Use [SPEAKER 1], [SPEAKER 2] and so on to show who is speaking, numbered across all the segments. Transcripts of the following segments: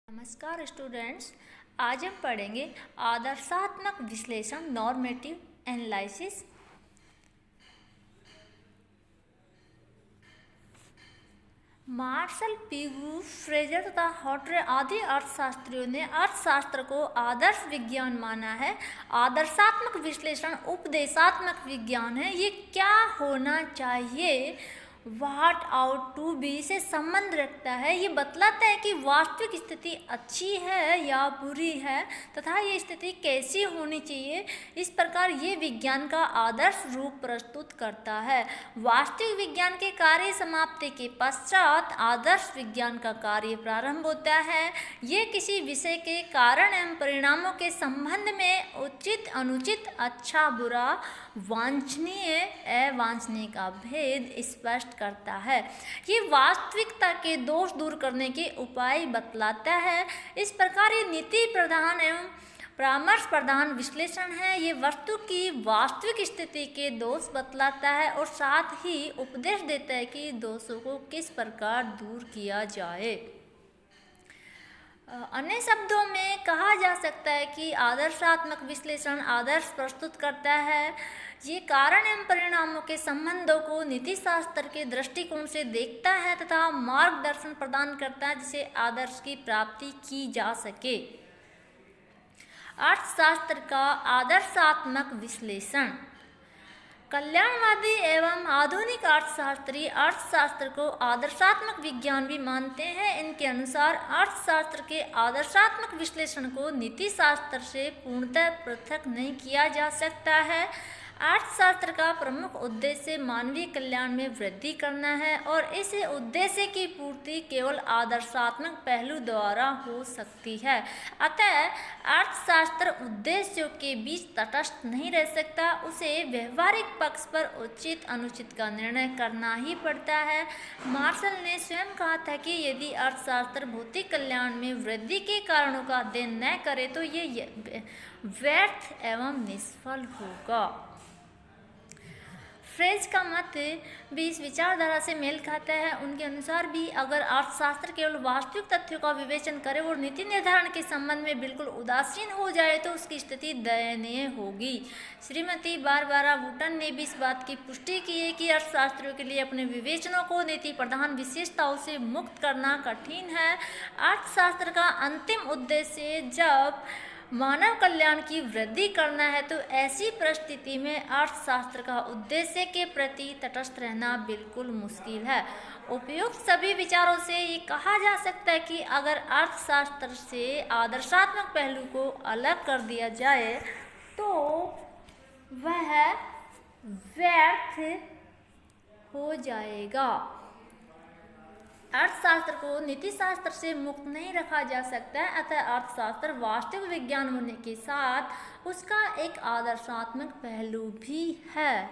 [SPEAKER 1] नमस्कार स्टूडेंट्स, आज हम पढ़ेंगे आदर्शात्मक विश्लेषण normative analysis. Marshall Pigou, Fraser तथा हॉटरे आदि अर्थशास्त्रियों ने अर्थशास्त्र को आदर्श विज्ञान माना है। आदर्शात्मक विश्लेषण उपदेशात्मक विज्ञान है। ये क्या होना चाहिए, व्हाट आउट टू बी से संबंध रखता है। ये बतलाता है कि वास्तविक स्थिति अच्छी है या बुरी है तथा ये स्थिति कैसी होनी चाहिए। इस प्रकार ये विज्ञान का आदर्श रूप प्रस्तुत करता है। वास्तविक विज्ञान के कार्य समाप्ति के पश्चात आदर्श विज्ञान का कार्य प्रारंभ होता है। ये किसी विषय के कारण एवं परिणामों के संबंध में उचित अनुचित, अच्छा बुरा, वांछनीय अवांछनीय का भेद स्पष्ट करता है। ये वास्तविकता के दोष दूर करने के उपाय बतलाता है। इस प्रकार ये नीति प्रधान एवं परामर्श प्रधान विश्लेषण है। ये वस्तु की वास्तविक स्थिति के दोष बतलाता है और साथ ही उपदेश देता है कि दोषों को किस प्रकार दूर किया जाए। अन्य शब्दों में कहा जा सकता है कि आदर्शात्मक विश्लेषण आदर्श प्रस्तुत करता है। ये कारण एवं परिणामों के संबंधों को नीतिशास्त्र के दृष्टिकोण से देखता है तथा मार्गदर्शन प्रदान करता है जिसे आदर्श की प्राप्ति की जा सके। अर्थशास्त्र का आदर्शात्मक विश्लेषण। कल्याणवादी एवं आधुनिक अर्थशास्त्री अर्थशास्त्र को आदर्शात्मक विज्ञान भी मानते हैं। इनके अनुसार अर्थशास्त्र के आदर्शात्मक विश्लेषण को नीतिशास्त्र से पूर्णतः पृथक नहीं किया जा सकता है। अर्थशास्त्र का प्रमुख उद्देश्य मानवीय कल्याण में वृद्धि करना है और इस उद्देश्य की पूर्ति केवल आदर्शात्मक पहलू द्वारा हो सकती है। अतः अर्थशास्त्र उद्देश्यों के बीच तटस्थ नहीं रह सकता। उसे व्यवहारिक पक्ष पर उचित अनुचित का निर्णय करना ही पड़ता है। मार्शल ने स्वयं कहा था कि यदि अर्थशास्त्र भौतिक कल्याण में वृद्धि के कारणों का अध्ययन न करे तो ये व्यर्थ एवं निष्फल होगा। फ्रेज का मत भी इस विचारधारा से मेल खाता है। उनके अनुसार भी अगर अर्थशास्त्र केवल वास्तविक तथ्यों का विवेचन करे और नीति निर्धारण के संबंध में बिल्कुल उदासीन हो जाए तो उसकी स्थिति दयनीय होगी। श्रीमती बारबारा वुटन ने भी इस बात की पुष्टि की है कि अर्थशास्त्रियों के लिए अपने विवेचनों को नीति प्रधान विशेषताओं से मुक्त करना कठिन है। अर्थशास्त्र का अंतिम उद्देश्य जब मानव कल्याण की वृद्धि करना है तो ऐसी परिस्थिति में अर्थशास्त्र का उद्देश्य के प्रति तटस्थ रहना बिल्कुल मुश्किल है। उपयुक्त सभी विचारों से ये कहा जा सकता है कि अगर अर्थशास्त्र से आदर्शात्मक पहलू को अलग कर दिया जाए तो वह व्यर्थ हो जाएगा। अर्थशास्त्र को नीतिशास्त्र से मुक्त नहीं रखा जा सकता है। अतः अर्थशास्त्र वास्तविक विज्ञान होने के साथ उसका एक आदर्शात्मक पहलू भी है।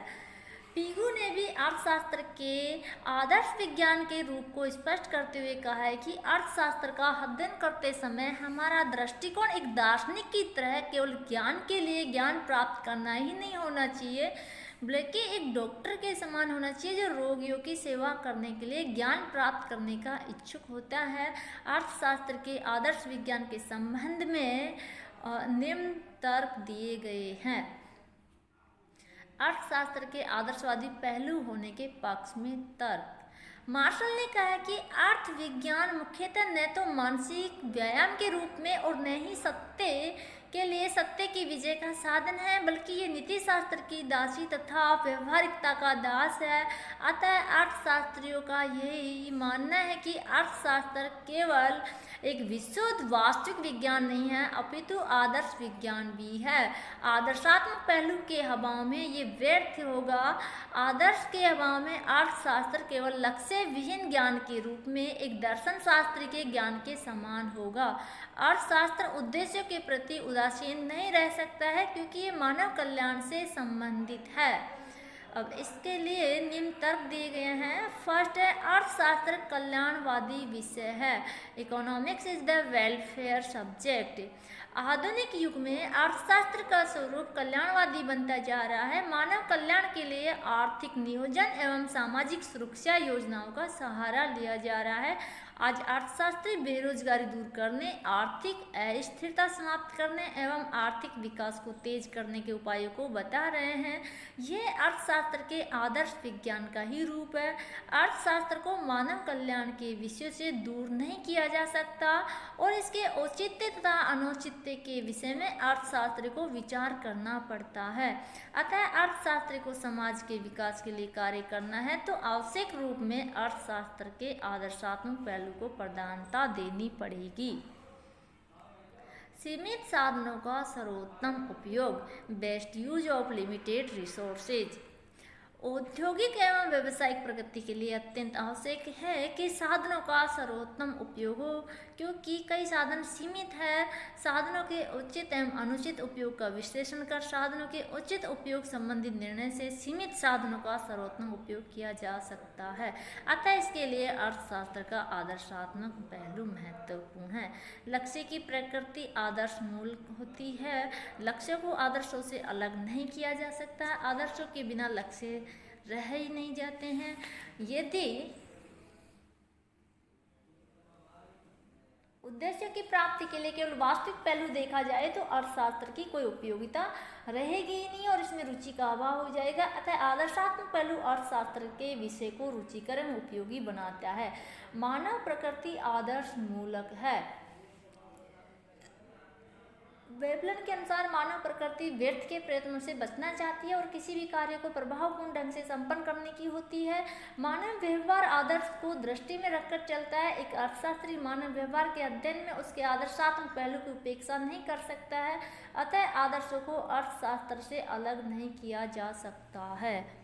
[SPEAKER 1] पिगू ने भी अर्थशास्त्र के आदर्श विज्ञान के रूप को स्पष्ट करते हुए कहा है कि अर्थशास्त्र का अध्ययन करते समय हमारा दृष्टिकोण एक दार्शनिक की तरह केवल ज्ञान के लिए ज्ञान प्राप्त करना ही नहीं होना चाहिए बल्कि एक डॉक्टर के समान होना चाहिए जो रोगियों की सेवा करने के लिए ज्ञान प्राप्त करने का इच्छुक होता है। अर्थशास्त्र के आदर्श विज्ञान के संबंध में निम्न तर्क दिए गए हैं। अर्थशास्त्र के आदर्शवादी पहलू होने के पक्ष में तर्क। मार्शल ने कहा कि अर्थ विज्ञान मुख्यतः न तो मानसिक व्यायाम के रूप में और न ही सत्य के लिए सत्य की विजय का साधन है बल्कि ये नीतिशास्त्र की दासी तथा व्यवहारिकता का दास है। अतः अर्थशास्त्रियों का यही मानना है कि अर्थशास्त्र केवल एक विशुद्ध वास्तविक विज्ञान नहीं है अपितु आदर्श विज्ञान भी है। आदर्शात्मक पहलू के अभाव में ये व्यर्थ होगा। आदर्श के अभाव में अर्थशास्त्र केवल लक्ष्य विहीन ज्ञान के रूप में एक दर्शन शास्त्र के ज्ञान के समान होगा। अर्थशास्त्र उद्देश्यों के प्रति उदासीन नहीं रह सकता है क्योंकि ये मानव कल्याण से संबंधित है। अब इसके लिए निम्न तर्क दिए गए हैं। फर्स्ट है अर्थशास्त्र कल्याणवादी विषय है। Economics is the welfare subject. आधुनिक युग में अर्थशास्त्र का स्वरूप कल्याणवादी बनता जा रहा है। मानव कल्याण के लिए आर्थिक नियोजन एवं सामाजिक सुरक्षा योजनाओं का सहारा लिया जा रहा है। आज अर्थशास्त्री बेरोजगारी दूर करने, आर्थिक अस्थिरता समाप्त करने एवं आर्थिक विकास को तेज करने के उपायों को बता रहे हैं। यह अर्थशास्त्र के आदर्श विज्ञान का ही रूप है। अर्थशास्त्र को मानव कल्याण के विषयों से दूर नहीं किया जा सकता और इसके औचित्य तथा अनौचित्य के विषय में अर्थशास्त्री को विचार करना पड़ता है। अतः अर्थशास्त्री को समाज के विकास के लिए कार्य करना है तो आवश्यक रूप में अर्थशास्त्र के आदर्शात्मक पहलू को प्रधानता देनी पड़ेगी। सीमित साधनों का सर्वोत्तम उपयोग, best use of limited resources. औद्योगिक एवं व्यावसायिक प्रगति के लिए अत्यंत आवश्यक है कि साधनों का सर्वोत्तम उपयोग हो, क्योंकि कई साधन सीमित है। साधनों के उचित एवं अनुचित उपयोग का विश्लेषण कर साधनों के उचित उपयोग संबंधित निर्णय से सीमित साधनों का सर्वोत्तम उपयोग किया जा सकता है। अतः इसके लिए अर्थशास्त्र का आदर्शात्मक पहलू महत्वपूर्ण है। लक्ष्य की प्रकृति आदर्श मूल होती है। लक्ष्यों को आदर्शों से अलग नहीं किया जा सकता। आदर्शों के बिना लक्ष्य रह ही नहीं जाते हैं। यदि उद्देश्यों की प्राप्ति के लिए केवल वास्तविक पहलू देखा जाए तो अर्थशास्त्र की कोई उपयोगिता रहेगी ही नहीं और इसमें रुचि का अभाव हो जाएगा। अतः आदर्शात्मक पहलू अर्थशास्त्र के विषय को रुचिकर एवं उपयोगी बनाता है। मानव प्रकृति आदर्श मूलक है। वेबलन के अनुसार मानव प्रकृति व्यर्थ के प्रयत्नों से बचना चाहती है और किसी भी कार्य को प्रभावपूर्ण ढंग से संपन्न करने की होती है। मानव व्यवहार आदर्श को दृष्टि में रखकर चलता है। एक अर्थशास्त्री मानव व्यवहार के अध्ययन में उसके आदर्शात्मक पहलू की उपेक्षा नहीं कर सकता है। अतः आदर्शों को अर्थशास्त्र से अलग नहीं किया जा सकता है।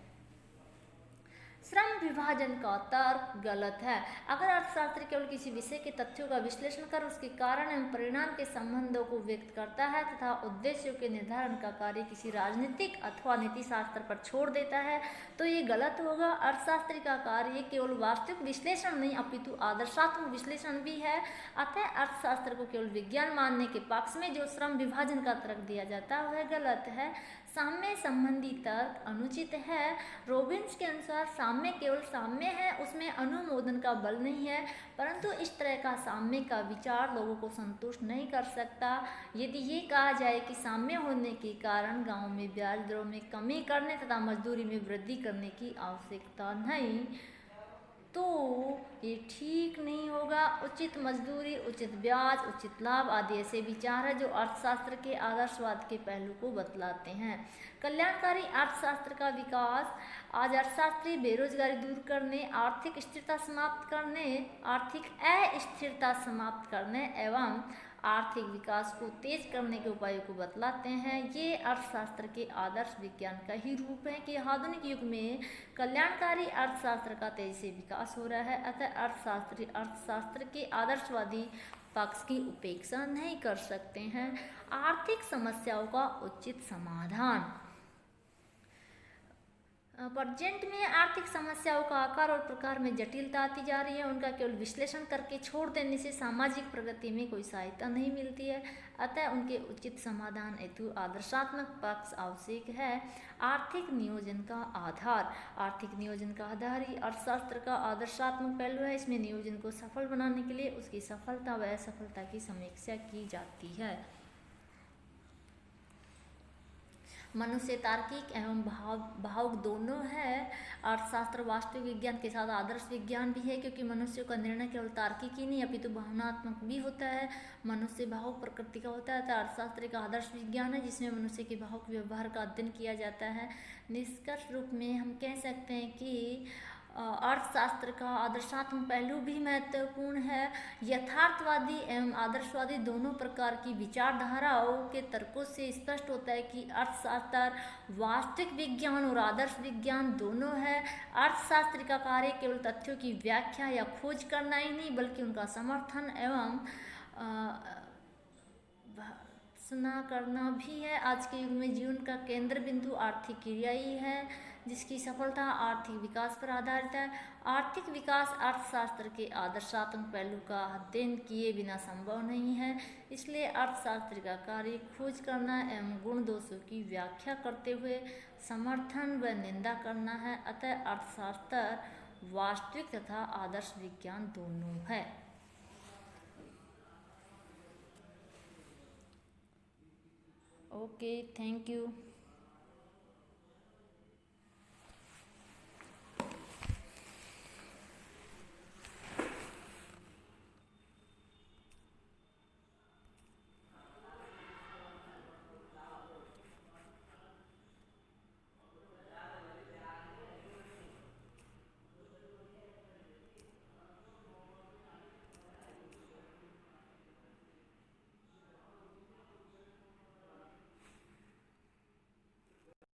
[SPEAKER 1] श्रम विभाजन का तर्क गलत है। अगर अर्थशास्त्री केवल किसी विषय के तथ्यों का विश्लेषण कर उसके कारण एवं परिणाम के संबंधों को व्यक्त करता है तथा उद्देश्यों के निर्धारण का कार्य किसी राजनीतिक अथवा नीति शास्त्र पर छोड़ देता है तो ये गलत होगा। अर्थशास्त्री का कार्य केवल वास्तविक विश्लेषण नहीं अपितु आदर्शात्मक विश्लेषण भी है। अतः अर्थशास्त्र को केवल विज्ञान मानने के पक्ष में जो श्रम विभाजन का तर्क दिया जाता है वह गलत है। साम्य संबंधी तर्क अनुचित है। रॉबिन्स के अनुसार साम्य केवल साम्य है, उसमें अनुमोदन का बल नहीं है, परंतु इस तरह का साम्य का विचार लोगों को संतुष्ट नहीं कर सकता। यदि ये कहा जाए कि साम्य होने के कारण गांव में ब्याज दरों में कमी करने तथा मजदूरी में वृद्धि करने की आवश्यकता नहीं तो ये ठीक नहीं होगा। उचित मजदूरी, उचित ब्याज, उचित लाभ आदि ऐसे विचार है जो अर्थशास्त्र के आदर्शवाद के पहलू को बतलाते हैं। कल्याणकारी अर्थशास्त्र का विकास, आज अर्थशास्त्री बेरोजगारी दूर करने, आर्थिक स्थिरता समाप्त करने, आर्थिक अस्थिरता समाप्त करने एवं आर्थिक विकास को तेज करने के उपायों को बतलाते हैं। ये अर्थशास्त्र के आदर्श विज्ञान का ही रूप है कि आधुनिक युग में कल्याणकारी अर्थशास्त्र का तेजी से विकास हो रहा है। अतः अर्थशास्त्री अर्थशास्त्र के आदर्शवादी पक्ष की उपेक्षा नहीं कर सकते हैं। आर्थिक समस्याओं का उचित समाधान, प्रेजेंट में आर्थिक समस्याओं का आकार और प्रकार में जटिलता आती जा रही है। उनका केवल विश्लेषण करके छोड़ देने से सामाजिक प्रगति में कोई सहायता नहीं मिलती है। अतः उनके उचित समाधान हेतु आदर्शात्मक पक्ष आवश्यक है। आर्थिक नियोजन का आधार, आर्थिक नियोजन का आधार ही अर्थशास्त्र का आदर्शात्मक पहलू है। इसमें नियोजन को सफल बनाने के लिए उसकी सफलता व असफलता की समीक्षा की जाती है। मनुष्य तार्किक एवं भावुक दोनों है। अर्थशास्त्र वास्तविक विज्ञान के साथ आदर्श विज्ञान भी है, क्योंकि मनुष्य का निर्णय केवल तार्किक ही नहीं अपितु भावनात्मक भी होता है। मनुष्य भावुक प्रकृति का होता है। तो अर्थशास्त्र का आदर्श विज्ञान है जिसमें मनुष्य के भावुक व्यवहार का अध्ययन किया जाता है। निष्कर्ष रूप में हम कह सकते हैं कि अर्थशास्त्र का आदर्शात्मक पहलू भी महत्वपूर्ण है। यथार्थवादी एवं आदर्शवादी दोनों प्रकार की विचारधाराओं के तर्कों से स्पष्ट होता है कि अर्थशास्त्र वास्तविक विज्ञान और आदर्श विज्ञान दोनों है। अर्थशास्त्र का कार्य केवल तथ्यों की व्याख्या या खोज करना ही नहीं बल्कि उनका समर्थन एवं सुना करना भी है। आज के युग में जीवन का केंद्र बिंदु आर्थिक क्रिया ही है जिसकी सफलता आर्थिक विकास पर आधारित है। आर्थिक विकास अर्थशास्त्र के आदर्शात्मक पहलू का अध्ययन किए बिना संभव नहीं है। इसलिए अर्थशास्त्र का कार्य खोज करना एवं गुण दोषों की व्याख्या करते हुए समर्थन व निंदा करना है। अतः अर्थशास्त्र वास्तविक तथा आदर्श विज्ञान दोनों है। Okay, thank you.